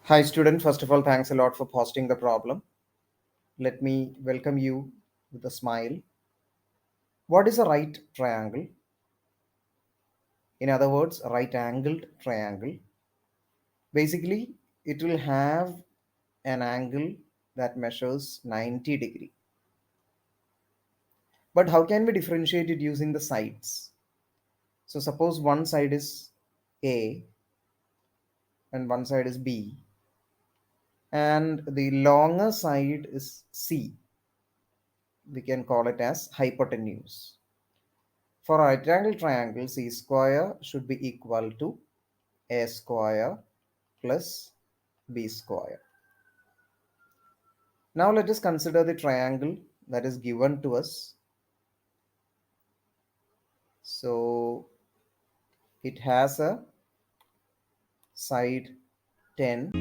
Hi student, first of all, thanks a lot for posting the problem. Let me welcome you with a smile. What is a right triangle? In other words, a right angled triangle. Basically, it will have an angle that measures 90 degree. But how can we differentiate it using the sides? So suppose one side is A and one side is B and the longer side is C. We can call it as hypotenuse. For a right angle triangle, C square should be equal to A square plus B square. Now let us consider the triangle that is given to us. So it has a side 10